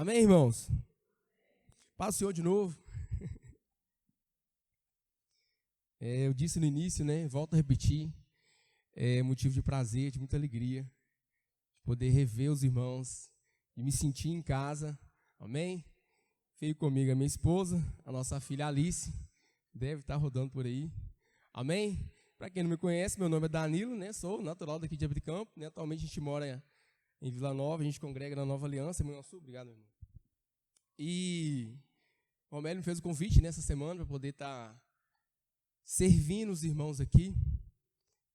Amém, irmãos? Paz do Senhor de novo. Eu disse no início, né? Volto a repetir. É motivo de prazer, de muita alegria, de poder rever os irmãos e me sentir em casa. Amém? Veio comigo a minha esposa, a nossa filha Alice, deve estar rodando por aí. Amém? Para quem não me conhece, meu nome é Danilo, né? Sou natural daqui de Abicampo, né? Atualmente a gente mora em Vila Nova, a gente congrega na Nova Aliança. Meu irmão, obrigado, meu irmão. E o Romélio me fez o convite nessa semana para poder estar servindo os irmãos aqui.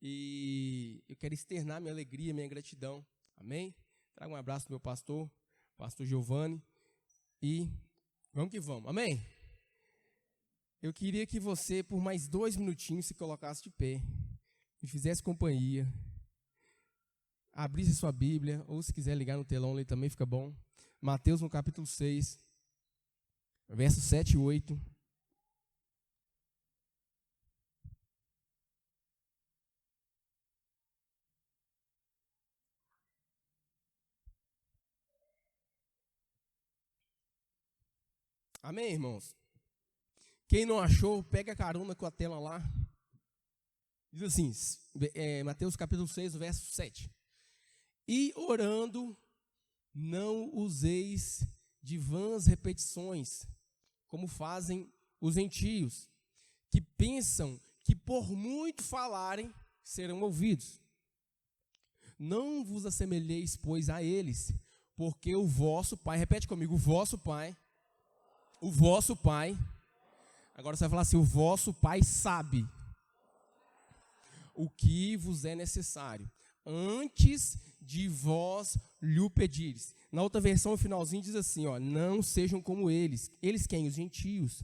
E eu quero externar minha alegria, minha gratidão. Amém? Trago um abraço do meu pastor Giovanni. E vamos que vamos. Amém? Eu queria que você, por mais 2 minutinhos, se colocasse de pé, me fizesse companhia, abrisse sua Bíblia, ou se quiser ligar no telão ali também fica bom. Mateus no capítulo 6, versos 7 e 8. Amém, irmãos? Quem não achou, pega a carona com a tela lá. Diz assim, Mateus capítulo 6, verso 7. E orando, não useis de vãs repetições, como fazem os gentios, que pensam que por muito falarem, serão ouvidos. Não vos assemelheis, pois, a eles, porque o vosso Pai, repete comigo, o vosso Pai, agora você vai falar assim, o vosso Pai sabe o que vos é necessário, antes de vós lhe pedires. Na outra versão, o finalzinho diz assim, não sejam como eles. Eles quem? Os gentios.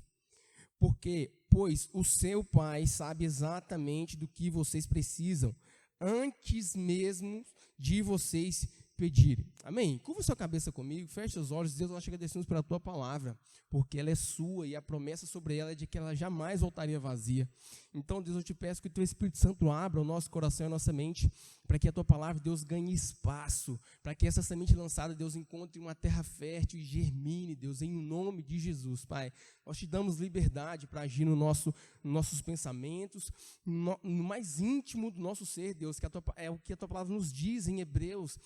Pois o seu Pai sabe exatamente do que vocês precisam, antes mesmo de vocês pedirem. Amém? Curva sua cabeça comigo, feche seus olhos. Deus, nós te agradecemos pela tua palavra, porque ela é sua e a promessa sobre ela é de que ela jamais voltaria vazia. Então, Deus, eu te peço que o teu Espírito Santo abra o nosso coração e a nossa mente, para que a tua palavra, Deus, ganhe espaço, para que essa semente lançada, Deus, encontre uma terra fértil e germine, Deus, em nome de Jesus, Pai. Nós te damos liberdade para agir nos nossos pensamentos, no mais íntimo do nosso ser, Deus, que é o que a tua palavra nos diz em Hebreus,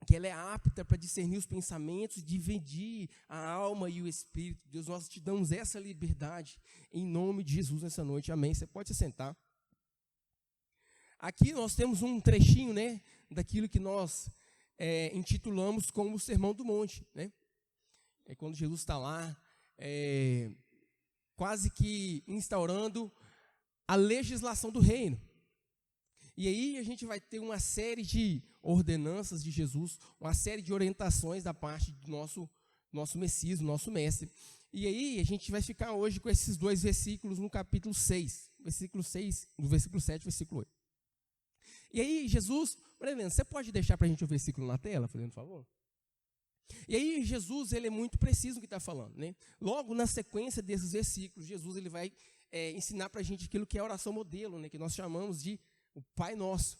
que ela é apta para discernir os pensamentos, dividir a alma e o espírito. Deus, nós te damos essa liberdade em nome de Jesus nessa noite. Amém. Você pode se sentar. Aqui nós temos um trechinho, né, daquilo que nós intitulamos como o Sermão do Monte, né? É quando Jesus está lá, quase que instaurando a legislação do reino. E aí a gente vai ter uma série de ordenanças de Jesus, uma série de orientações da parte do nosso Messias, do nosso mestre. E aí a gente vai ficar hoje com esses 2 versículos no capítulo 6, versículo 6, do versículo 7 versículo 8. E aí Jesus, você pode deixar para a gente o versículo na tela, fazendo favor? E aí Jesus, ele é muito preciso no que está falando, né? Logo na sequência desses versículos, Jesus ele vai ensinar para a gente aquilo que é a oração modelo, né? Que nós chamamos de o Pai Nosso.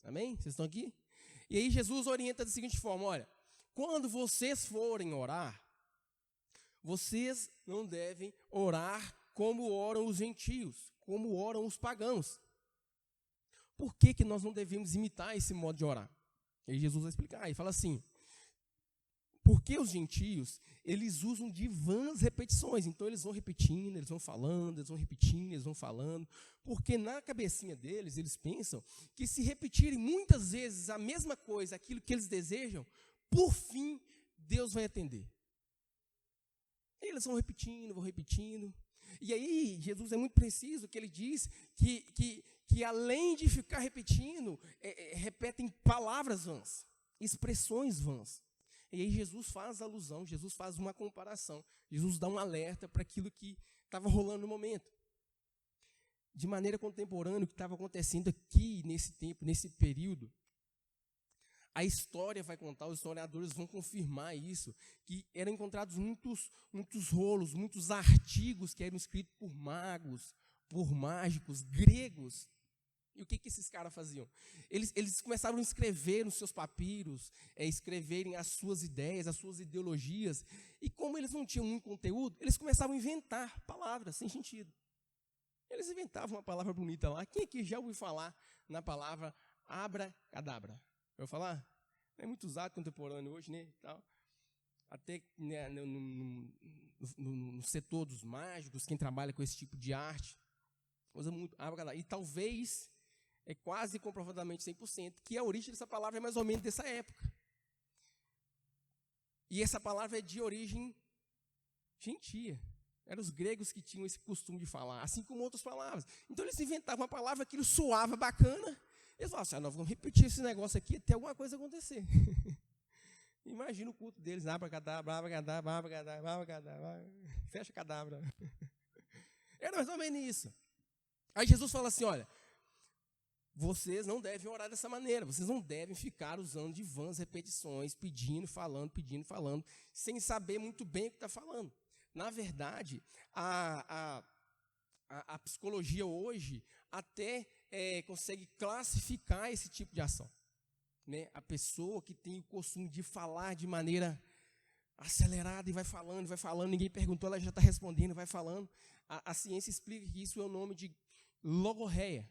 Amém? Vocês estão aqui? E aí Jesus orienta da seguinte forma, olha, quando vocês forem orar, vocês não devem orar como oram os gentios, como oram os pagãos. Por que nós não devemos imitar esse modo de orar? E aí Jesus vai explicar, ele fala assim, porque os gentios, eles usam de vãs repetições, então eles vão repetindo, eles vão falando, eles vão repetindo, eles vão falando, porque na cabecinha deles, eles pensam que se repetirem muitas vezes a mesma coisa, aquilo que eles desejam, por fim, Deus vai atender. Eles vão repetindo, e aí Jesus é muito preciso, que ele diz que além de ficar repetindo, repetem palavras vãs, expressões vãs. E aí Jesus faz alusão, Jesus faz uma comparação, Jesus dá um alerta para aquilo que estava rolando no momento. De maneira contemporânea, o que estava acontecendo aqui nesse tempo, nesse período, a história vai contar, os historiadores vão confirmar isso, que eram encontrados muitos rolos, muitos artigos que eram escritos por magos, por mágicos, gregos, E o que esses caras faziam? Eles começavam a escrever nos seus papiros, escreverem as suas ideias, as suas ideologias. E como eles não tinham muito conteúdo, eles começavam a inventar palavras sem sentido. Eles inventavam uma palavra bonita lá. Quem aqui já ouviu falar na palavra abracadabra? Eu falar? Não é muito usado contemporâneo hoje, né? Tal. Até né, no setor dos mágicos, quem trabalha com esse tipo de arte, usa muito abracadabra. E talvez, é quase comprovadamente 100%, que a origem dessa palavra é mais ou menos dessa época. E essa palavra é de origem gentia. Eram os gregos que tinham esse costume de falar, assim como outras palavras. Então eles inventavam uma palavra, aquilo soava bacana. Eles falavam assim, nós vamos repetir esse negócio aqui até alguma coisa acontecer. Imagina o culto deles, abracadabra, abracadabra, abracadabra, abracadabra, fecha cadabra. Era mais ou menos isso. Aí Jesus fala assim, olha, vocês não devem orar dessa maneira, vocês não devem ficar usando de vãs repetições, pedindo, falando, sem saber muito bem o que está falando. Na verdade, a psicologia hoje até consegue classificar esse tipo de ação. Né? A pessoa que tem o costume de falar de maneira acelerada e vai falando, ninguém perguntou, ela já está respondendo, vai falando. A ciência explica que isso é o nome de logorreia,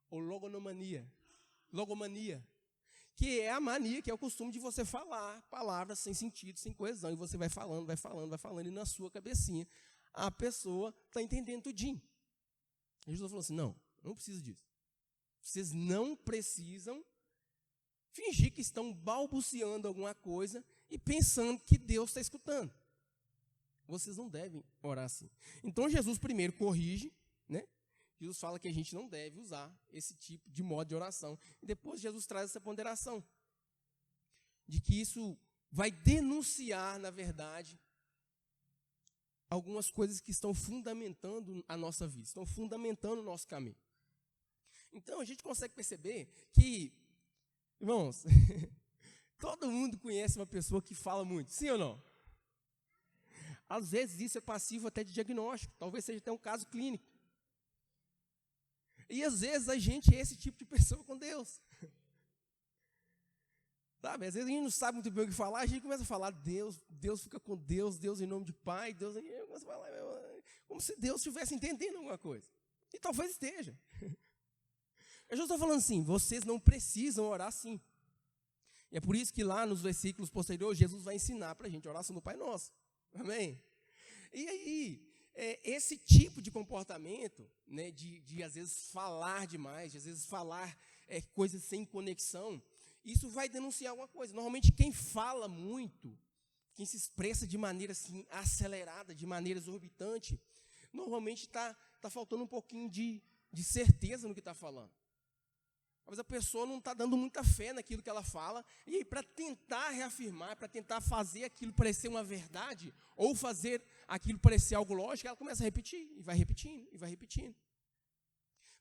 ou logomania, que é a mania, que é o costume de você falar palavras sem sentido, sem coesão, e você vai falando, e na sua cabecinha a pessoa está entendendo tudinho. E Jesus falou assim, não precisa disso. Vocês não precisam fingir que estão balbuciando alguma coisa e pensando que Deus está escutando. Vocês não devem orar assim. Então Jesus primeiro corrige, né? Jesus fala que a gente não deve usar esse tipo de modo de oração. E depois Jesus traz essa ponderação de que isso vai denunciar, na verdade, algumas coisas que estão fundamentando a nossa vida, estão fundamentando o nosso caminho. Então a gente consegue perceber que, irmãos, todo mundo conhece uma pessoa que fala muito, sim ou não? Às vezes isso é passivo até de diagnóstico, talvez seja até um caso clínico. E às vezes a gente é esse tipo de pessoa com Deus. Sabe, às vezes a gente não sabe muito bem o que falar, a gente começa a falar, Deus fica com Deus em nome de Pai, Deus, a gente começa a falar, como se Deus estivesse entendendo alguma coisa. E talvez esteja. Eu já estou falando assim, vocês não precisam orar assim. E é por isso que lá nos versículos posteriores, Jesus vai ensinar para a gente a oração do Pai Nosso. Amém? E aí, esse tipo de comportamento, né, de às vezes falar demais, de às vezes falar coisas sem conexão, isso vai denunciar alguma coisa. Normalmente quem fala muito, quem se expressa de maneira assim, acelerada, de maneira exorbitante, normalmente está faltando um pouquinho de certeza no que está falando. Talvez a pessoa não está dando muita fé naquilo que ela fala, e aí para tentar reafirmar, para tentar fazer aquilo parecer uma verdade, ou fazer aquilo parecer algo lógico, ela começa a repetir, e vai repetindo.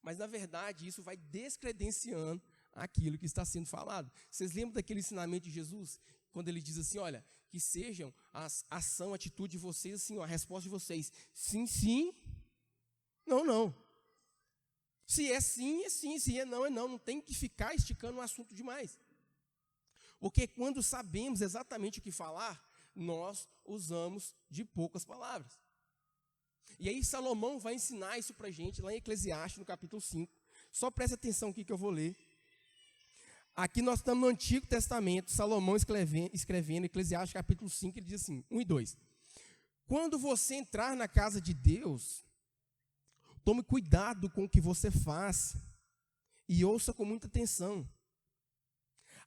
Mas na verdade isso vai descredenciando aquilo que está sendo falado. Vocês lembram daquele ensinamento de Jesus? Quando ele diz assim, olha, que sejam a ação, a atitude de vocês, assim, ó, a resposta de vocês, sim, sim, não, não. Se é sim, é sim, se é não, não tem que ficar esticando o assunto demais. Porque quando sabemos exatamente o que falar, nós usamos de poucas palavras. E aí Salomão vai ensinar isso para a gente, lá em Eclesiastes, no capítulo 5. Só preste atenção aqui que eu vou ler. Aqui nós estamos no Antigo Testamento, Salomão escrevendo Eclesiastes capítulo 5, ele diz assim, 1 e 2. Quando você entrar na casa de Deus, tome cuidado com o que você faz e ouça com muita atenção.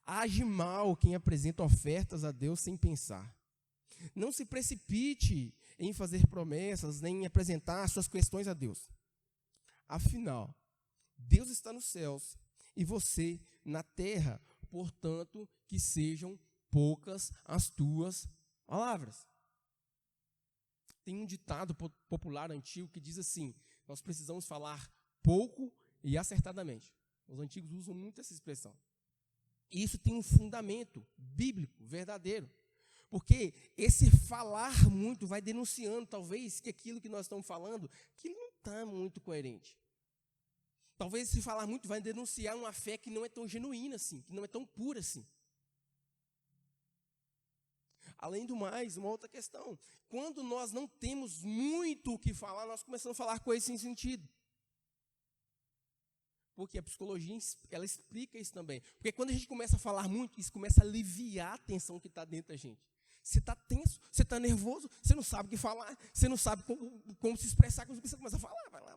Age mal quem apresenta ofertas a Deus sem pensar. Não se precipite em fazer promessas, nem em apresentar suas questões a Deus. Afinal, Deus está nos céus e você na terra, portanto, que sejam poucas as tuas palavras. Tem um ditado popular antigo que diz assim, nós precisamos falar pouco e acertadamente. Os antigos usam muito essa expressão. E isso tem um fundamento bíblico, verdadeiro. Porque esse falar muito vai denunciando, talvez, que aquilo que nós estamos falando, que não está muito coerente. Talvez se falar muito vai denunciar uma fé que não é tão genuína assim, que não é tão pura assim. Além do mais, uma outra questão. Quando nós não temos muito o que falar, nós começamos a falar coisas sem sentido. Porque a psicologia, ela explica isso também. Porque quando a gente começa a falar muito, isso começa a aliviar a tensão que está dentro da gente. Você está tenso, você está nervoso, você não sabe o que falar, você não sabe como se expressar, quando você começa a falar, vai lá.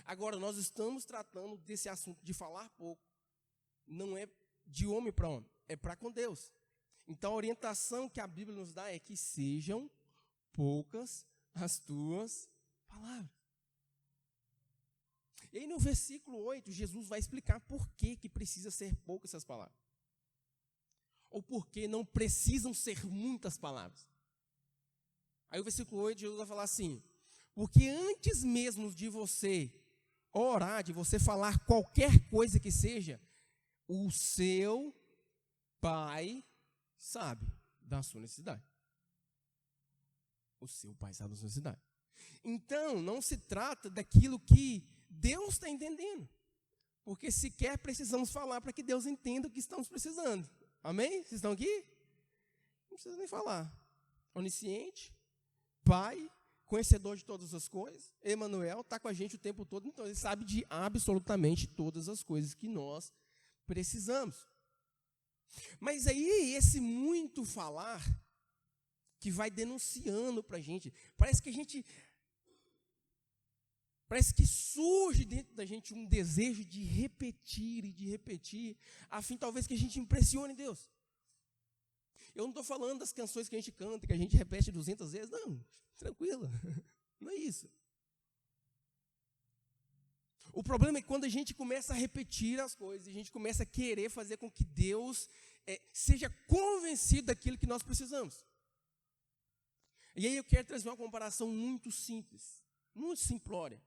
Agora, nós estamos tratando desse assunto de falar pouco. Não é de homem para homem, é para com Deus. Então, a orientação que a Bíblia nos dá é que sejam poucas as tuas palavras. E aí, no versículo 8, Jesus vai explicar por que precisa ser poucas essas palavras. Ou por que não precisam ser muitas palavras. Aí, o versículo 8, Jesus vai falar assim: porque antes mesmo de você orar, de você falar qualquer coisa que seja, o seu Pai sabe da sua necessidade. O seu Pai sabe da sua necessidade. Então, não se trata daquilo que Deus está entendendo. Porque sequer precisamos falar para que Deus entenda o que estamos precisando. Amém? Vocês estão aqui? Não precisa nem falar. Onisciente, Pai, conhecedor de todas as coisas. Emanuel está com a gente o tempo todo, então ele sabe de absolutamente todas as coisas que nós precisamos. Mas aí, esse muito falar, que vai denunciando para a gente, parece que surge dentro da gente um desejo de repetir, a fim talvez que a gente impressione Deus. Eu não estou falando das canções que a gente canta, que a gente repete 200 vezes, não, tranquilo, não é isso. O problema é quando a gente começa a repetir as coisas, a gente começa a querer fazer com que Deus seja convencido daquilo que nós precisamos. E aí eu quero trazer uma comparação muito simples, muito simplória,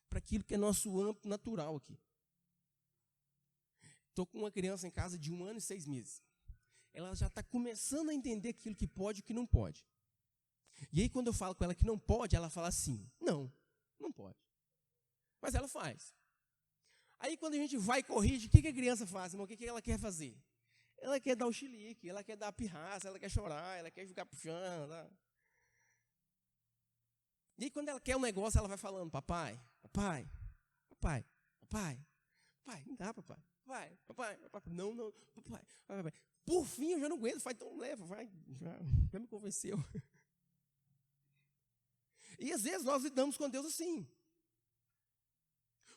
para aquilo que é nosso âmbito natural aqui. Estou com uma criança em casa de 1 ano e 6 meses. Ela já está começando a entender aquilo que pode e o que não pode. E aí quando eu falo com ela que não pode, ela fala assim, não pode. Mas ela faz. Aí quando a gente vai e corrige, o que a criança faz? Irmão? O que ela quer fazer? Ela quer dar o chilique, ela quer dar a pirraça, ela quer chorar, ela quer ficar puxando. E aí quando ela quer um negócio, ela vai falando, papai, me dá, papai. Papai, não, papai. Por fim, eu já não aguento, então leva, já me convenceu. E às vezes nós lidamos com Deus assim.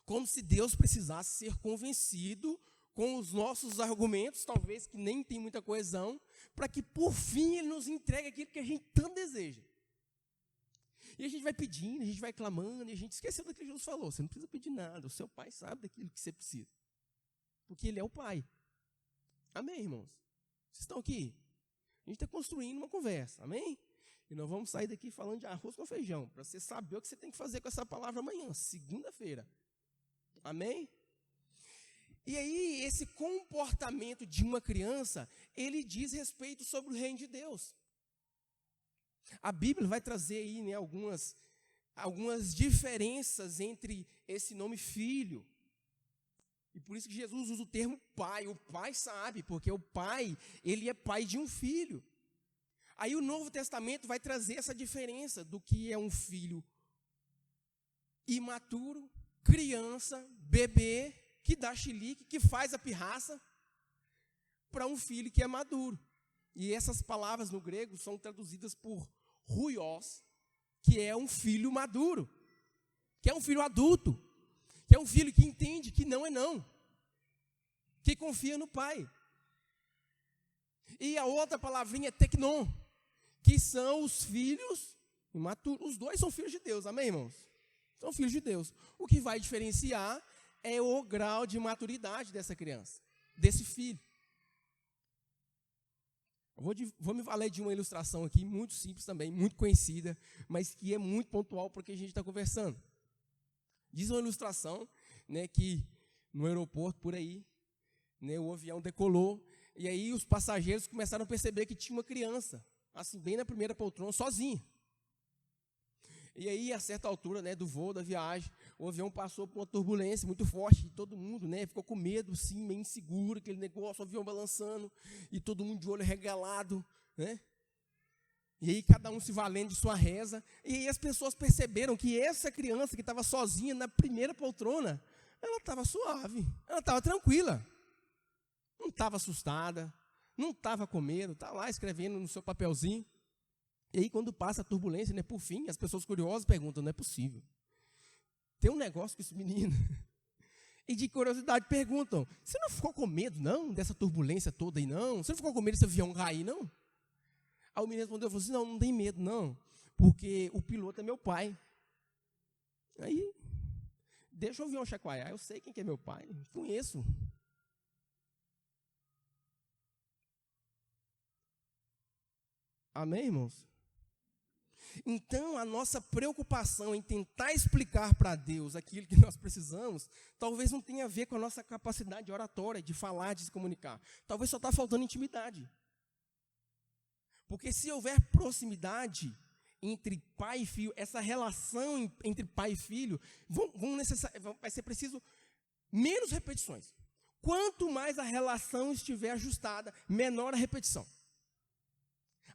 Como se Deus precisasse ser convencido com os nossos argumentos, talvez que nem tem muita coesão, para que por fim Ele nos entregue aquilo que a gente tanto deseja. E a gente vai pedindo, a gente vai clamando, e a gente esqueceu daquilo que Jesus falou. Você não precisa pedir nada, o seu Pai sabe daquilo que você precisa. Porque Ele é o Pai. Amém, irmãos? Vocês estão aqui? A gente está construindo uma conversa, amém? E nós vamos sair daqui falando de arroz com feijão, para você saber o que você tem que fazer com essa palavra amanhã, segunda-feira. Amém? E aí, esse comportamento de uma criança, ele diz respeito sobre o reino de Deus. A Bíblia vai trazer aí, né, algumas diferenças entre esse nome filho. E por isso que Jesus usa o termo pai. O pai sabe, porque o pai, ele é pai de um filho. Aí o Novo Testamento vai trazer essa diferença do que é um filho imaturo, criança, bebê, que dá chilique, que faz a pirraça, para um filho que é maduro. E essas palavras no grego são traduzidas por ruios, que é um filho maduro, que é um filho adulto, que é um filho que entende que não é não, que confia no pai. E a outra palavrinha é teknon, que são os filhos imaturos. Os dois são filhos de Deus, amém, irmãos? São filhos de Deus. O que vai diferenciar é o grau de maturidade dessa criança, desse filho. Vou me valer de uma ilustração aqui, muito simples também, muito conhecida, mas que é muito pontual para o que a gente está conversando. Diz uma ilustração, né, que no aeroporto, por aí, né, o avião decolou, e aí os passageiros começaram a perceber que tinha uma criança, assim, bem na primeira poltrona, sozinha. E aí, a certa altura, né, do voo, da viagem, o avião passou por uma turbulência muito forte, e todo mundo, né, ficou com medo, sim, meio inseguro, aquele negócio, o avião balançando, e todo mundo de olho regalado, né? E aí, cada um se valendo de sua reza, e aí as pessoas perceberam que essa criança que estava sozinha na primeira poltrona, ela estava suave, ela estava tranquila, não estava assustada, não estava com medo, estava lá escrevendo no seu papelzinho. E aí, quando passa a turbulência, né, por fim, as pessoas curiosas perguntam, não é possível. Tem um negócio com esse menino. E de curiosidade perguntam, você não ficou com medo, não, dessa turbulência toda aí, não? Você não ficou com medo desse avião cair, não? Aí o menino respondeu, falou assim, não tem medo, não, porque o piloto é meu pai. Aí, deixa o avião chacoalhar, eu sei quem que é meu pai, conheço. Amém, irmãos? Então, a nossa preocupação em tentar explicar para Deus aquilo que nós precisamos, talvez não tenha a ver com a nossa capacidade oratória, de falar, de se comunicar. Talvez só está faltando intimidade. Porque se houver proximidade entre pai e filho, essa relação entre pai e filho, vai ser preciso menos repetições. Quanto mais a relação estiver ajustada, menor a repetição.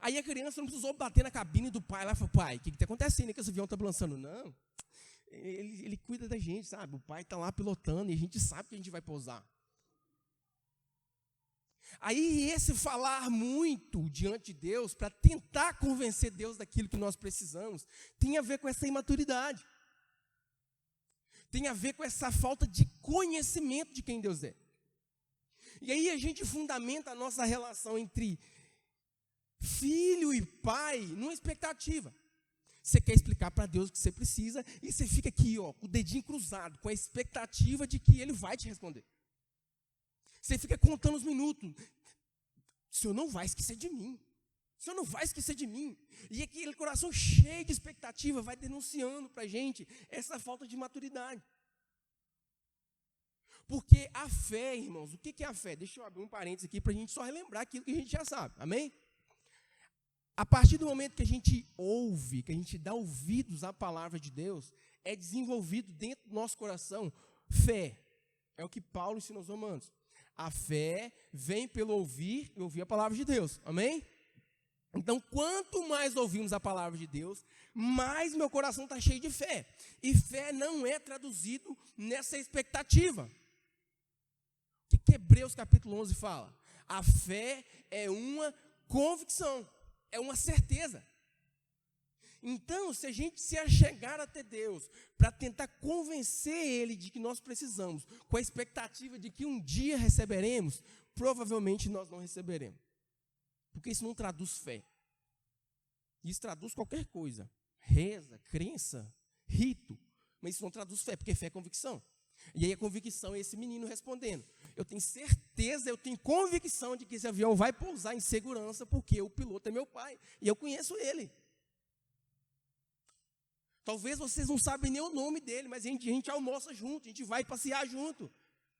Aí a criança não precisou bater na cabine do pai lá e falar, pai, o que está acontecendo? Que esse avião está balançando? Não, ele cuida da gente, sabe? O pai está lá pilotando e a gente sabe que a gente vai pousar. Aí esse falar muito diante de Deus, para tentar convencer Deus daquilo que nós precisamos, tem a ver com essa imaturidade. Tem a ver com essa falta de conhecimento de quem Deus é. E aí a gente fundamenta a nossa relação entre filho e pai numa expectativa. Você quer explicar para Deus o que você precisa e você fica aqui, ó, com o dedinho cruzado, com a expectativa de que Ele vai te responder. Você fica contando os minutos. O Senhor não vai esquecer de mim. O Senhor não vai esquecer de mim. E aquele coração cheio de expectativa vai denunciando para a gente essa falta de maturidade. Porque a fé, irmãos, o que é a fé? Deixa eu abrir um parênteses aqui para a gente só relembrar aquilo que a gente já sabe. Amém? A partir do momento que a gente ouve, que a gente dá ouvidos à palavra de Deus, é desenvolvido dentro do nosso coração fé. É o que Paulo ensina aos Romanos. A fé vem pelo ouvir e ouvir a palavra de Deus. Amém? Então, quanto mais ouvimos a palavra de Deus, mais meu coração está cheio de fé. E fé não é traduzido nessa expectativa. O que Hebreus capítulo 11 fala? A fé é uma convicção, é uma certeza. Então, se a gente se achegar até Deus para tentar convencer Ele de que nós precisamos, com a expectativa de que um dia receberemos, provavelmente nós não receberemos. Porque isso não traduz fé. Isso traduz qualquer coisa. Reza, crença, rito. Mas isso não traduz fé, porque fé é convicção. E aí a convicção é esse menino respondendo. Eu tenho certeza, eu tenho convicção de que esse avião vai pousar em segurança, porque o piloto é meu pai. E eu conheço ele. Talvez vocês não sabem nem o nome dele, mas a gente almoça junto, a gente vai passear junto.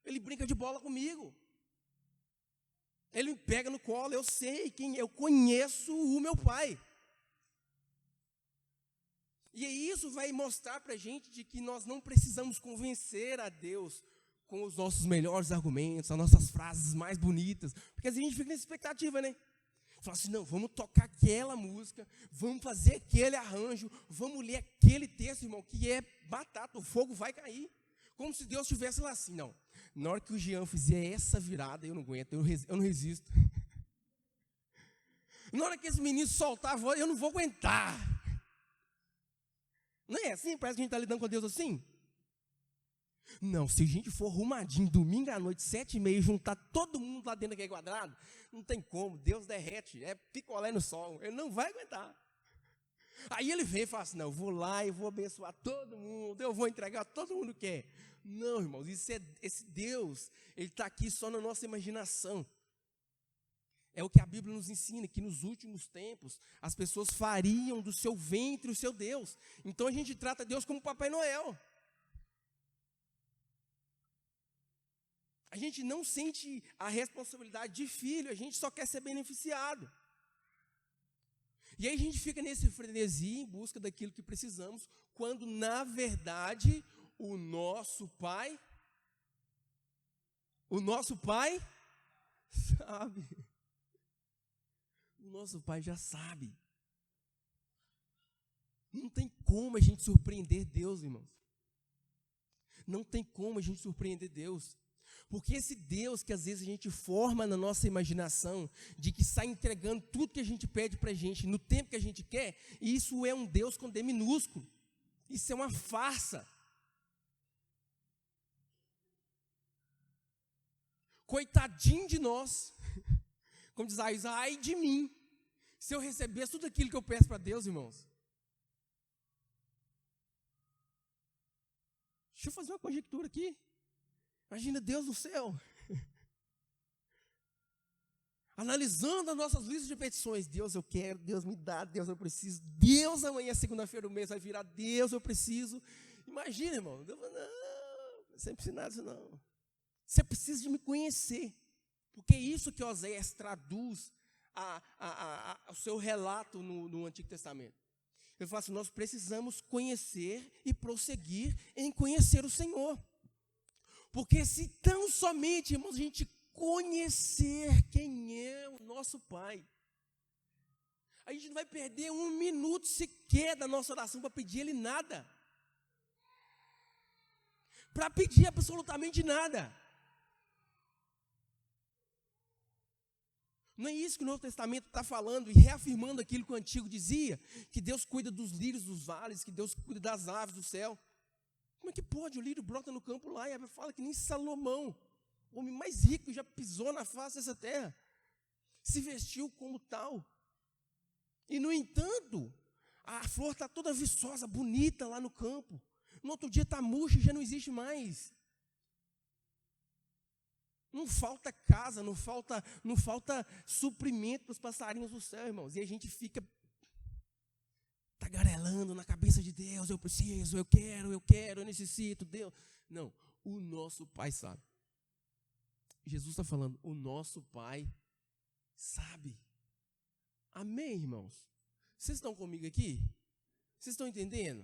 Ele brinca de bola comigo. Ele me pega no colo, eu sei quem, eu conheço o meu pai. E isso vai mostrar para a gente de que nós não precisamos convencer a Deus com os nossos melhores argumentos, as nossas frases mais bonitas, porque a gente fica nessa expectativa, né? Fala assim, não, vamos tocar aquela música, vamos fazer aquele arranjo, vamos ler aquele texto, irmão, que é batata, o fogo vai cair. Como se Deus estivesse lá assim, não. Na hora que o Jean fizer essa virada, eu não aguento, eu não resisto. Na hora que esse menino soltar a voz, eu não vou aguentar. Não é assim? Parece que a gente está lidando com Deus assim. Não, se a gente for arrumadinho, domingo à noite, 7h30, juntar todo mundo lá dentro daquele quadrado, não tem como, Deus derrete, é picolé no sol, ele não vai aguentar. Aí ele vem e fala assim, não, eu vou lá e vou abençoar todo mundo, eu vou entregar, todo mundo quer. Não, irmãos, esse Deus, ele está aqui só na nossa imaginação. É o que a Bíblia nos ensina, que nos últimos tempos, as pessoas fariam do seu ventre o seu Deus. Então a gente trata Deus como Papai Noel. A gente não sente a responsabilidade de filho, a gente só quer ser beneficiado. E aí a gente fica nesse frenesi em busca daquilo que precisamos, quando na verdade o nosso Pai sabe. O nosso Pai já sabe. Não tem como a gente surpreender Deus, irmãos. Não tem como a gente surpreender Deus. Porque esse Deus que às vezes a gente forma na nossa imaginação, de que sai entregando tudo que a gente pede para a gente, no tempo que a gente quer, isso é um Deus com D minúsculo. Isso é uma farsa. Coitadinho de nós. Como diz Isaías, ai de mim, se eu recebesse tudo aquilo que eu peço para Deus, irmãos. Deixa eu fazer uma conjectura aqui. Imagina Deus no céu. Analisando as nossas listas de petições. Deus, eu quero, Deus me dá, Deus, eu preciso. Deus, amanhã, segunda-feira, o mês vai virar. Deus, eu preciso. Imagina, irmão. Deus, não, você não precisa nada disso, não. Você precisa de me conhecer. Porque é isso que Oséias traduz o seu relato no Antigo Testamento. Ele fala assim, nós precisamos conhecer e prosseguir em conhecer o Senhor. Porque se tão somente, irmãos, a gente conhecer quem é o nosso Pai, a gente não vai perder um minuto sequer da nossa oração para pedir Ele nada. Para pedir absolutamente nada. Não é isso que o Novo Testamento está falando e reafirmando aquilo que o Antigo dizia, que Deus cuida dos lírios dos vales, que Deus cuida das aves do céu. Como é que pode? O lírio brota no campo lá e a Bíblia fala que nem Salomão, o homem mais rico, já pisou na face dessa terra, se vestiu como tal. E no entanto, a flor está toda viçosa, bonita lá no campo. No outro dia está murcha e já não existe mais. Não falta casa, não falta suprimento para os passarinhos do céu, irmãos. E a gente fica tagarelando na cabeça de Deus, eu preciso, eu quero, eu necessito, Deus. Não, o nosso Pai sabe. Jesus está falando, o nosso Pai sabe. Amém, irmãos? Vocês estão comigo aqui? Vocês estão entendendo?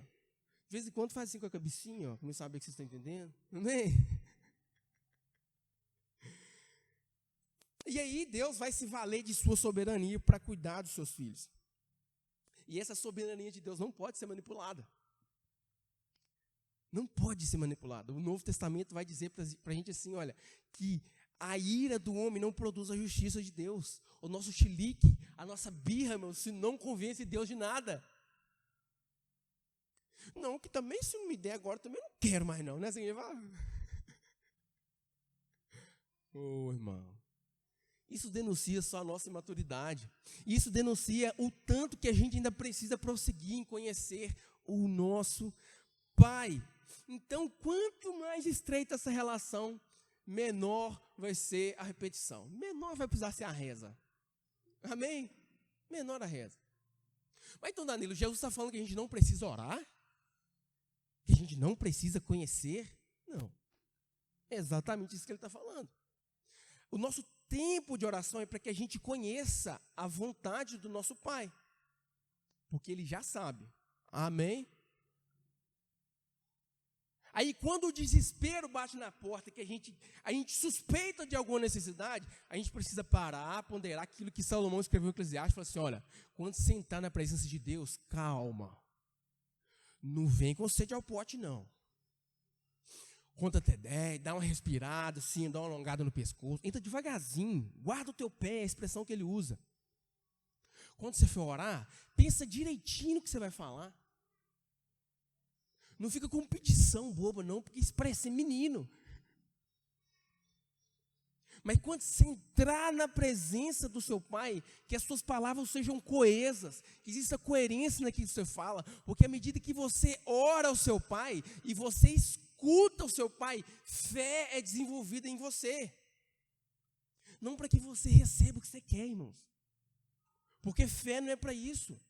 De vez em quando faz assim com a cabecinha, para não saber que vocês estão entendendo. Amém? E aí Deus vai se valer de sua soberania para cuidar dos seus filhos. E essa soberania de Deus não pode ser manipulada. Não pode ser manipulada. O Novo Testamento vai dizer para a gente assim, olha, que a ira do homem não produz a justiça de Deus. O nosso chilique, a nossa birra, meu, se não convence Deus de nada. Não, que também se não me der agora, também não quero mais não, né? Assim, irmão. Isso denuncia só a nossa imaturidade. Isso denuncia o tanto que a gente ainda precisa prosseguir em conhecer o nosso Pai. Então, quanto mais estreita essa relação, menor vai ser a repetição. Menor vai precisar ser a reza. Amém? Menor a reza. Mas então, Danilo, Jesus está falando que a gente não precisa orar? Que a gente não precisa conhecer? Não. É exatamente isso que ele está falando. O nosso tempo de oração é para que a gente conheça a vontade do nosso Pai. Porque Ele já sabe. Amém? Aí quando o desespero bate na porta, que a gente suspeita de alguma necessidade, a gente precisa parar, ponderar aquilo que Salomão escreveu em Eclesiastes, falou assim, olha, quando você sentar na presença de Deus, calma. Não vem com sede ao pote, não. Conta até 10, dá uma respirada, assim, dá uma alongada no pescoço. Entra devagarzinho, guarda o teu pé, é a expressão que ele usa. Quando você for orar, pensa direitinho no que você vai falar. Não fica com petição boba, não, porque isso parece ser menino. Mas quando você entrar na presença do seu Pai, que as suas palavras sejam coesas, que exista coerência naquilo que você fala, porque à medida que você ora ao seu Pai e você escuta o seu Pai, fé é desenvolvida em você. Não para que você receba o que você quer, irmãos. Porque fé não é para isso.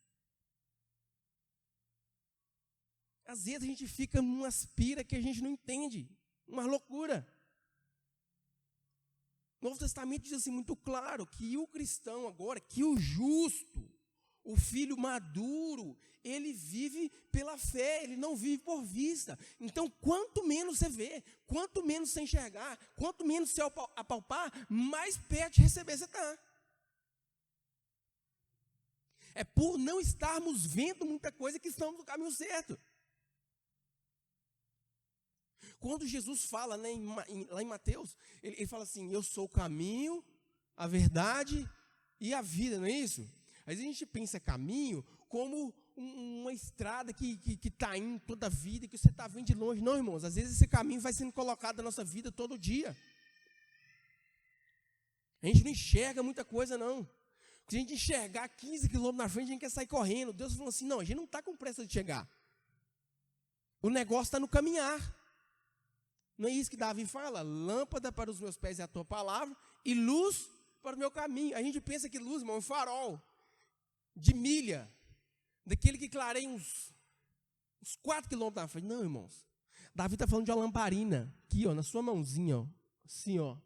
Às vezes a gente fica numa aspira que a gente não entende, uma loucura. O Novo Testamento diz assim muito claro que o cristão agora, que o justo, O filho maduro, ele vive pela fé, ele não vive por vista. Então, quanto menos você vê, quanto menos você enxergar, quanto menos você apalpar, mais perto de receber você está. É por não estarmos vendo muita coisa que estamos no caminho certo. Quando Jesus fala, né, lá em Mateus, ele fala assim, eu sou o caminho, a verdade e a vida, não é isso? Às vezes a gente pensa caminho como uma estrada que está indo toda a vida, que você está vendo de longe. Não, irmãos, às vezes esse caminho vai sendo colocado na nossa vida todo dia. A gente não enxerga muita coisa, não. Se a gente enxergar 15 quilômetros na frente, a gente quer sair correndo. Deus falou assim, não, a gente não está com pressa de chegar. O negócio está no caminhar. Não é isso que Davi fala? Lâmpada para os meus pés é a tua palavra e luz para o meu caminho. A gente pensa que luz, irmão, é um farol de milha, daquele que clareia uns 4 quilômetros na frente. Não, irmãos. Davi está falando de uma lamparina, aqui, ó, na sua mãozinha, ó, assim, ó,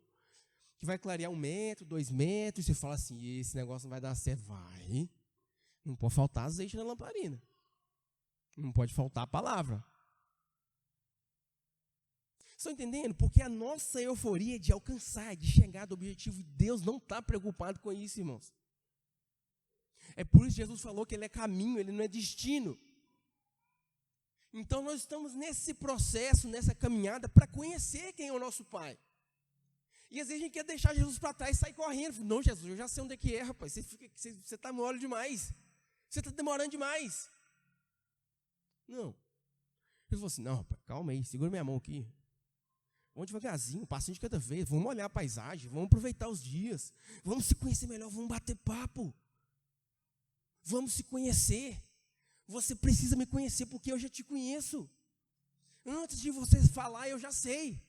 que vai clarear 1 metro, 2 metros, e você fala assim, esse negócio não vai dar certo. Vai. Não pode faltar azeite na lamparina. Não pode faltar a palavra. Estão entendendo? Porque a nossa euforia de alcançar, de chegar do objetivo, Deus não está preocupado com isso, irmãos. É por isso que Jesus falou que Ele é caminho, Ele não é destino. Então nós estamos nesse processo, nessa caminhada, para conhecer quem é o nosso Pai. E às vezes a gente quer deixar Jesus para trás e sair correndo. Não, Jesus, eu já sei onde é que é, rapaz. Você está mole demais. Você está demorando demais. Não. Ele falou assim, não, rapaz, calma aí, segura minha mão aqui. Vamos devagarzinho, um passinho de cada vez, vamos olhar a paisagem, vamos aproveitar os dias, vamos se conhecer melhor, vamos bater papo, vamos se conhecer. Você precisa me conhecer porque eu já te conheço. Antes de você falar, eu já sei.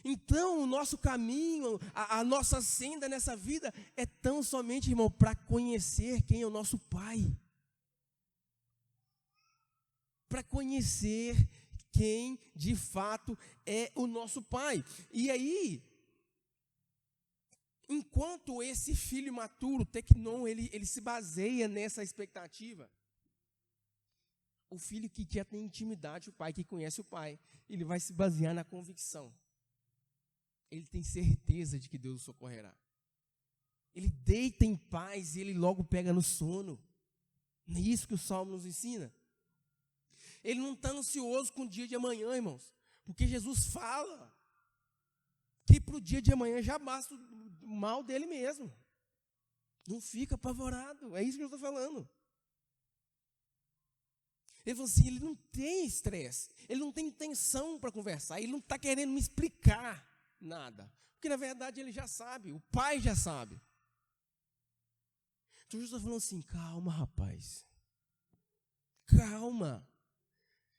Então, o nosso caminho, a nossa senda nessa vida é tão somente, irmão, para conhecer quem é o nosso Pai. Para conhecer quem de fato é o nosso Pai. E aí, enquanto esse filho imaturo, Tecnon, ele se baseia nessa expectativa, o filho que já tem intimidade, o pai que conhece o Pai, ele vai se basear na convicção. Ele tem certeza de que Deus o socorrerá. Ele deita em paz e ele logo pega no sono. Não é isso que o Salmo nos ensina? Ele não está ansioso com o dia de amanhã, irmãos. Porque Jesus fala que para o dia de amanhã já basta o mal dele mesmo. Não fica apavorado. É isso que eu estou falando. Ele falou assim, ele não tem estresse. Ele não tem intenção para conversar. Ele não está querendo me explicar nada. Porque na verdade ele já sabe. O Pai já sabe. Então Jesus está falando assim, calma, rapaz. Calma.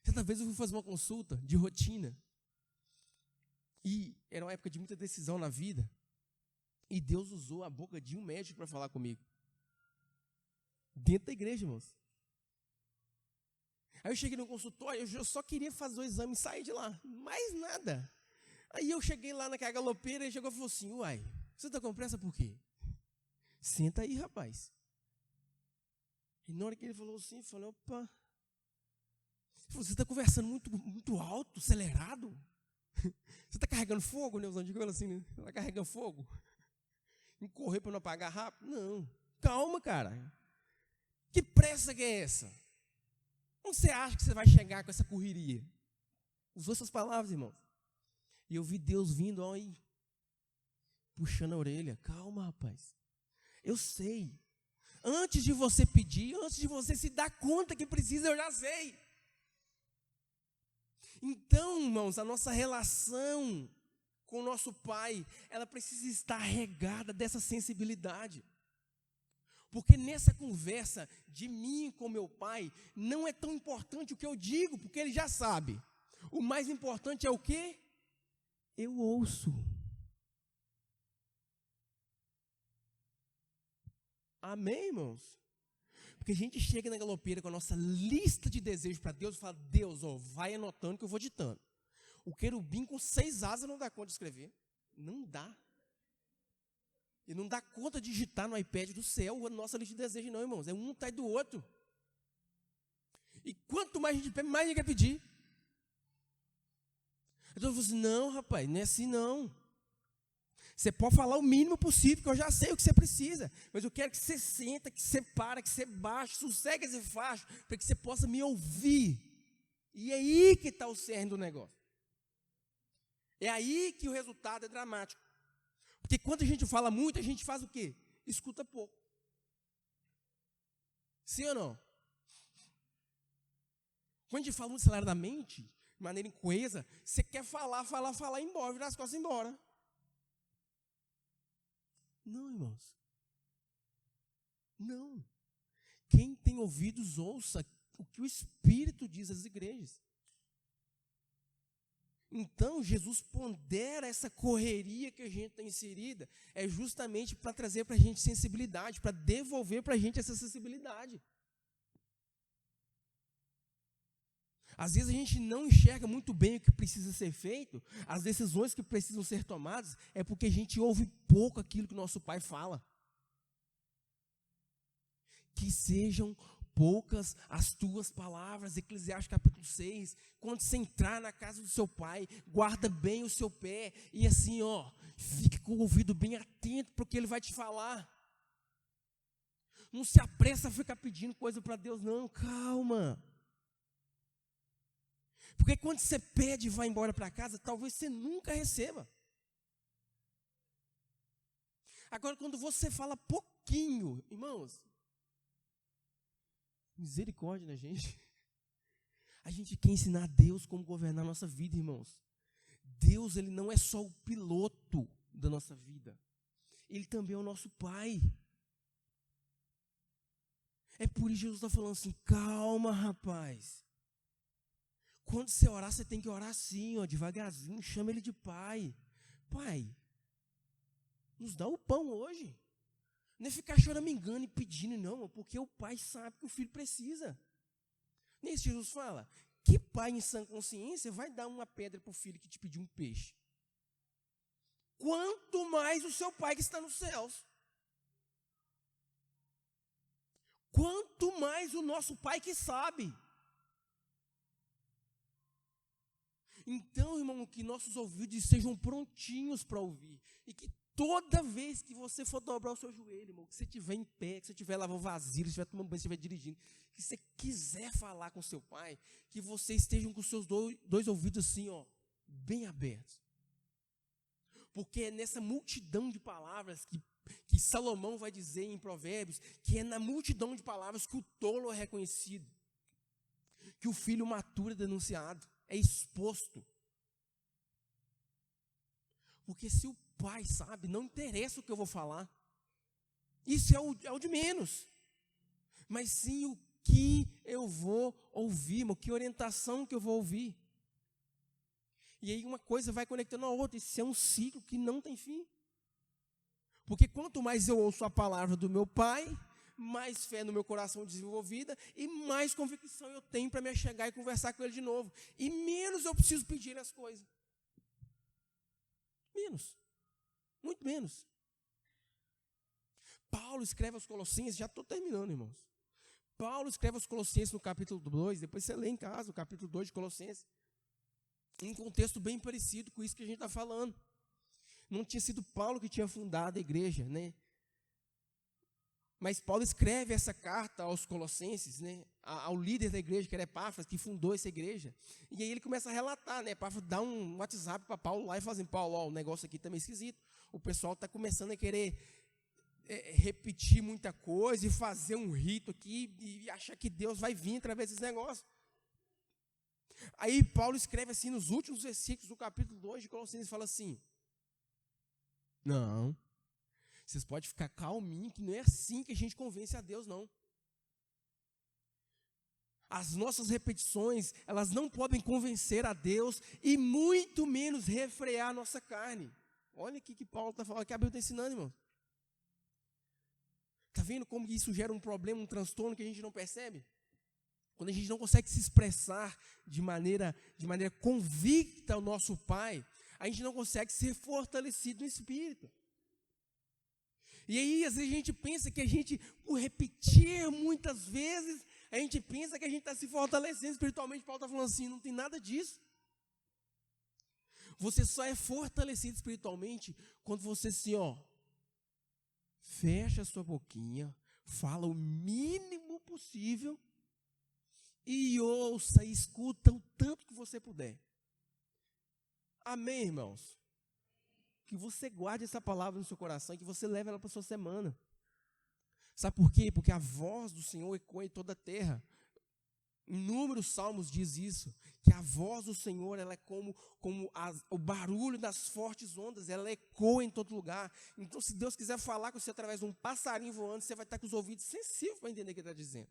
Certa vez eu fui fazer uma consulta de rotina, e era uma época de muita decisão na vida, e Deus usou a boca de um médico para falar comigo, dentro da igreja, irmãos. Aí eu cheguei no consultório, eu só queria fazer o exame e sair de lá, mais nada. Aí eu cheguei lá naquela galopeira, e chegou e falou assim, uai, você está com pressa por quê? Senta aí, rapaz. E na hora que ele falou assim, eu falei, opa. Você está conversando muito alto, acelerado? Você está carregando fogo, né? Os antigos falam assim, né? Está carregando fogo? Em correr para não apagar rápido? Não. Calma, cara. Que pressa que é essa? Onde você acha que você vai chegar com essa correria? Usou essas palavras, irmãos. E eu vi Deus vindo, ó, aí, puxando a orelha. Calma, rapaz. Eu sei. Antes de você pedir, antes de você se dar conta que precisa, eu já sei. Então, irmãos, a nossa relação com o nosso Pai, ela precisa estar regada dessa sensibilidade. Porque nessa conversa de mim com meu Pai, não é tão importante o que eu digo, porque Ele já sabe. O mais importante é o quê? Eu ouço. Amém, irmãos? Porque a gente chega na galopeira com a nossa lista de desejos para Deus e fala, Deus, ó, vai anotando que eu vou ditando. O querubim com 6 asas não dá conta de escrever. Não dá. E não dá conta de digitar no iPad do céu a nossa lista de desejos, não, irmãos. É um atrás do outro. E quanto mais a gente pede, mais a gente quer pedir. Então eu falo assim, não, rapaz, não é assim não. Você pode falar o mínimo possível, que eu já sei o que você precisa. Mas eu quero que você senta, que você para, que você baixe, sossegue esse facho, para que você possa me ouvir. E é aí que está o cerne do negócio. É aí que o resultado é dramático. Porque quando a gente fala muito, a gente faz o quê? Escuta pouco. Sim ou não? Quando a gente fala muito aceleradamente, de maneira incoesa, você quer falar e ir embora, virar as costas e ir embora. Não, irmãos. Não. Quem tem ouvidos, ouça o que o Espírito diz às igrejas. Então, Jesus pondera essa correria que a gente está inserida, é justamente para trazer para a gente sensibilidade, para devolver para a gente essa sensibilidade. Às vezes a gente não enxerga muito bem o que precisa ser feito, as decisões que precisam ser tomadas, é porque a gente ouve pouco aquilo que o nosso Pai fala. Que sejam poucas as tuas palavras, Eclesiastes capítulo 6, quando você entrar na casa do seu pai, guarda bem o seu pé, e assim, fique com o ouvido bem atento para o que ele vai te falar. Não se apressa a ficar pedindo coisa para Deus, não, calma. Porque quando você pede e vai embora para casa, talvez você nunca receba. Agora, quando você fala pouquinho, irmãos, misericórdia da gente. A gente quer ensinar a Deus como governar a nossa vida, irmãos. Deus, Ele não é só o piloto da nossa vida. Ele também é o nosso Pai. É por isso que Jesus está falando assim, calma, rapaz. Quando você orar, você tem que orar assim, devagarzinho, chama Ele de Pai. Pai, nos dá o pão hoje. Não é ficar choramingando e pedindo, não, porque o pai sabe que o filho precisa. Nem isso Jesus fala. Que pai em sã consciência vai dar uma pedra para o filho que te pediu um peixe? Quanto mais o seu pai que está nos céus. Quanto mais o nosso pai que sabe. Então, irmão, que nossos ouvidos sejam prontinhos para ouvir. E que toda vez que você for dobrar o seu joelho, irmão, que você estiver em pé, que você estiver lavando vasilha, que você estiver tomando banho, que você estiver dirigindo, que você quiser falar com seu pai, que você esteja com os seus dois ouvidos assim, bem abertos. Porque é nessa multidão de palavras que Salomão vai dizer em Provérbios, que é na multidão de palavras que o tolo é reconhecido, que o filho maturo é denunciado, é exposto. Porque se o pai sabe, não interessa o que eu vou falar. Isso é o de menos. Mas sim o que eu vou ouvir, que orientação que eu vou ouvir. E aí uma coisa vai conectando a outra. Isso é um ciclo que não tem fim. Porque quanto mais eu ouço a palavra do meu pai, mais fé no meu coração desenvolvida e mais convicção eu tenho para me chegar e conversar com ele de novo. E menos eu preciso pedir as coisas. Menos. Muito menos. Paulo escreve aos Colossenses, já estou terminando, irmãos. Paulo escreve aos Colossenses no capítulo 2, depois você lê em casa o capítulo 2 de Colossenses. Em um contexto bem parecido com isso que a gente está falando. Não tinha sido Paulo que tinha fundado a igreja, né? Mas Paulo escreve essa carta aos Colossenses, né? Ao líder da igreja, que era Epáfras, que fundou essa igreja. E aí ele começa a relatar, né? Epáfras dá um WhatsApp para Paulo lá e fala assim, Paulo, o negócio aqui está meio esquisito. O pessoal está começando a querer repetir muita coisa e fazer um rito aqui e achar que Deus vai vir através desses negócios. Aí Paulo escreve assim, nos últimos versículos do capítulo 2 de Colossenses, fala assim, não, vocês podem ficar calminhos, que não é assim que a gente convence a Deus, não. As nossas repetições, elas não podem convencer a Deus e muito menos refrear a nossa carne. Olha aqui que Paulo está falando, que a Bíblia está ensinando, irmão. Está vendo como isso gera um problema, um transtorno que a gente não percebe? Quando a gente não consegue se expressar de maneira convicta ao nosso Pai, a gente não consegue ser fortalecido no Espírito. E aí, às vezes, a gente pensa que a gente, por repetir muitas vezes, a gente pensa que a gente está se fortalecendo espiritualmente. Paulo está falando assim, não tem nada disso. Você só é fortalecido espiritualmente quando você assim, fecha a sua boquinha, fala o mínimo possível e ouça e escuta o tanto que você puder. Amém, irmãos? Que você guarde essa palavra no seu coração e que você leve ela para a sua semana. Sabe por quê? Porque a voz do Senhor ecoa em toda a terra. Inúmeros salmos diz isso, que a voz do Senhor ela é como o barulho das fortes ondas, ela ecoa em todo lugar. Então, se Deus quiser falar com você através de um passarinho voando, você vai estar com os ouvidos sensíveis para entender o que ele está dizendo.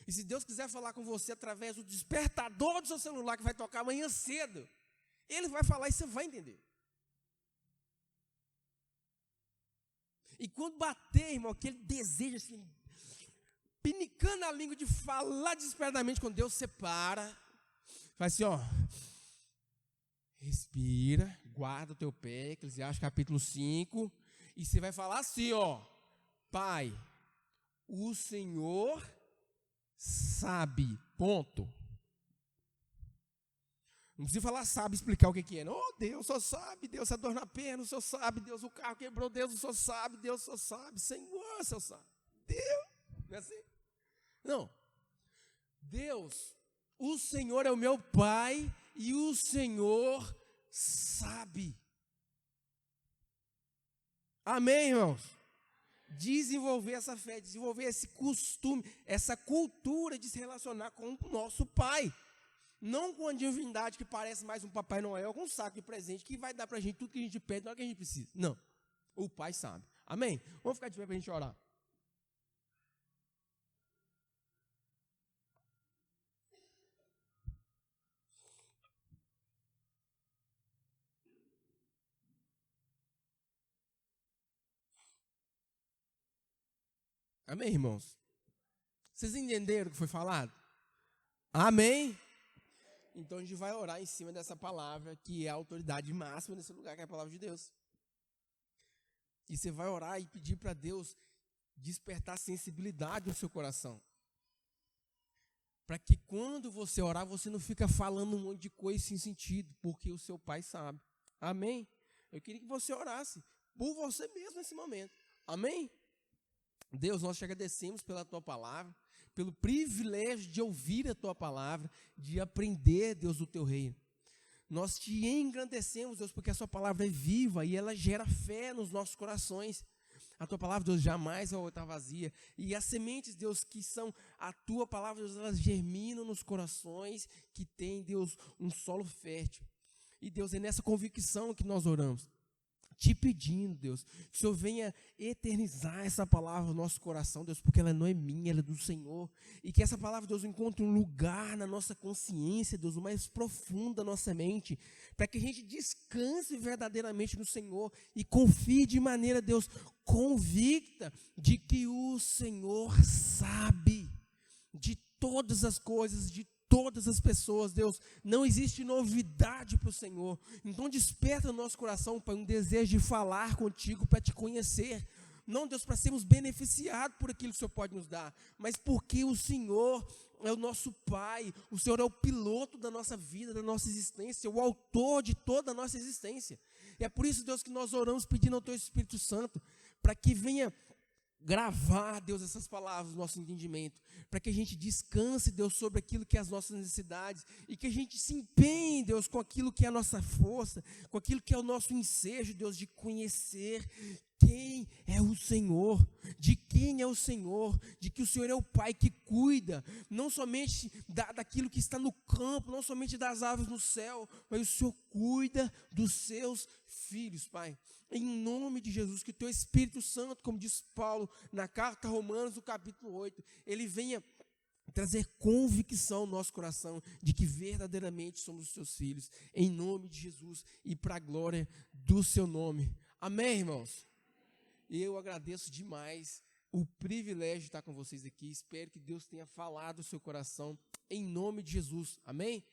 E se Deus quiser falar com você através do despertador do seu celular, que vai tocar amanhã cedo, ele vai falar e você vai entender. E quando bater, irmão, aquele desejo assim, pinicando a língua de falar desesperadamente com Deus, você para, faz assim, respira, guarda o teu pé, Eclesiastes capítulo 5, e você vai falar assim, Pai, o Senhor sabe, ponto. Não precisa falar sabe, explicar o que é. Deus só sabe, Deus a dor na perna, o Senhor sabe, Deus o carro quebrou, Deus o Senhor sabe, Deus só sabe, Senhor, o Senhor sabe. Deus, não é assim? Não. Deus, o Senhor é o meu Pai e o Senhor sabe. Amém, irmãos? Desenvolver essa fé, desenvolver esse costume, essa cultura de se relacionar com o nosso Pai. Não com a divindade que parece mais um Papai Noel, com um saco de presente que vai dar para a gente tudo que a gente pede na hora que a gente precisa. Não, o Pai sabe. Amém? Vamos ficar de pé para a gente orar. Amém, irmãos? Vocês entenderam o que foi falado? Amém? Então a gente vai orar em cima dessa palavra, que é a autoridade máxima nesse lugar, que é a palavra de Deus. E você vai orar e pedir para Deus despertar sensibilidade no seu coração. Para que quando você orar, você não fica falando um monte de coisa sem sentido, porque o seu Pai sabe. Amém? Eu queria que você orasse por você mesmo nesse momento. Amém? Deus, nós te agradecemos pela tua palavra, pelo privilégio de ouvir a tua palavra, de aprender, Deus, do teu reino. Nós te engrandecemos, Deus, porque a sua palavra é viva e ela gera fé nos nossos corações. A tua palavra, Deus, jamais vai voltar vazia. E as sementes, Deus, que são a tua palavra, Deus, elas germinam nos corações que tem, Deus, um solo fértil. E, Deus, é nessa convicção que nós oramos, te pedindo, Deus, que o Senhor venha eternizar essa palavra no nosso coração, Deus, porque ela não é minha, ela é do Senhor, e que essa palavra, Deus, encontre um lugar na nossa consciência, Deus, o mais profundo da nossa mente, para que a gente descanse verdadeiramente no Senhor e confie de maneira, Deus, convicta de que o Senhor sabe de todas as coisas, de todas as pessoas, Deus, não existe novidade para o Senhor. Então desperta no nosso coração, Pai, um desejo de falar contigo, para te conhecer. Não, Deus, para sermos beneficiados por aquilo que o Senhor pode nos dar, mas porque o Senhor é o nosso Pai, o Senhor é o piloto da nossa vida, da nossa existência, o autor de toda a nossa existência. E é por isso, Deus, que nós oramos pedindo ao Teu Espírito Santo, para que venha gravar, Deus, essas palavras no nosso entendimento, para que a gente descanse, Deus, sobre aquilo que é as nossas necessidades, e que a gente se empenhe, Deus, com aquilo que é a nossa força, com aquilo que é o nosso ensejo, Deus, de conhecer quem é o Senhor, de quem é o Senhor, de que o Senhor é o Pai que cuida, não somente daquilo que está no campo, não somente das aves no céu, mas o Senhor cuida dos seus filhos, Pai. Em nome de Jesus, que o Teu Espírito Santo, como diz Paulo na carta a Romanos, no capítulo 8, ele venha trazer convicção no nosso coração de que verdadeiramente somos os Teus filhos, em nome de Jesus e para a glória do Seu nome. Amém, irmãos? Eu agradeço demais o privilégio de estar com vocês aqui. Espero que Deus tenha falado o seu coração em nome de Jesus. Amém?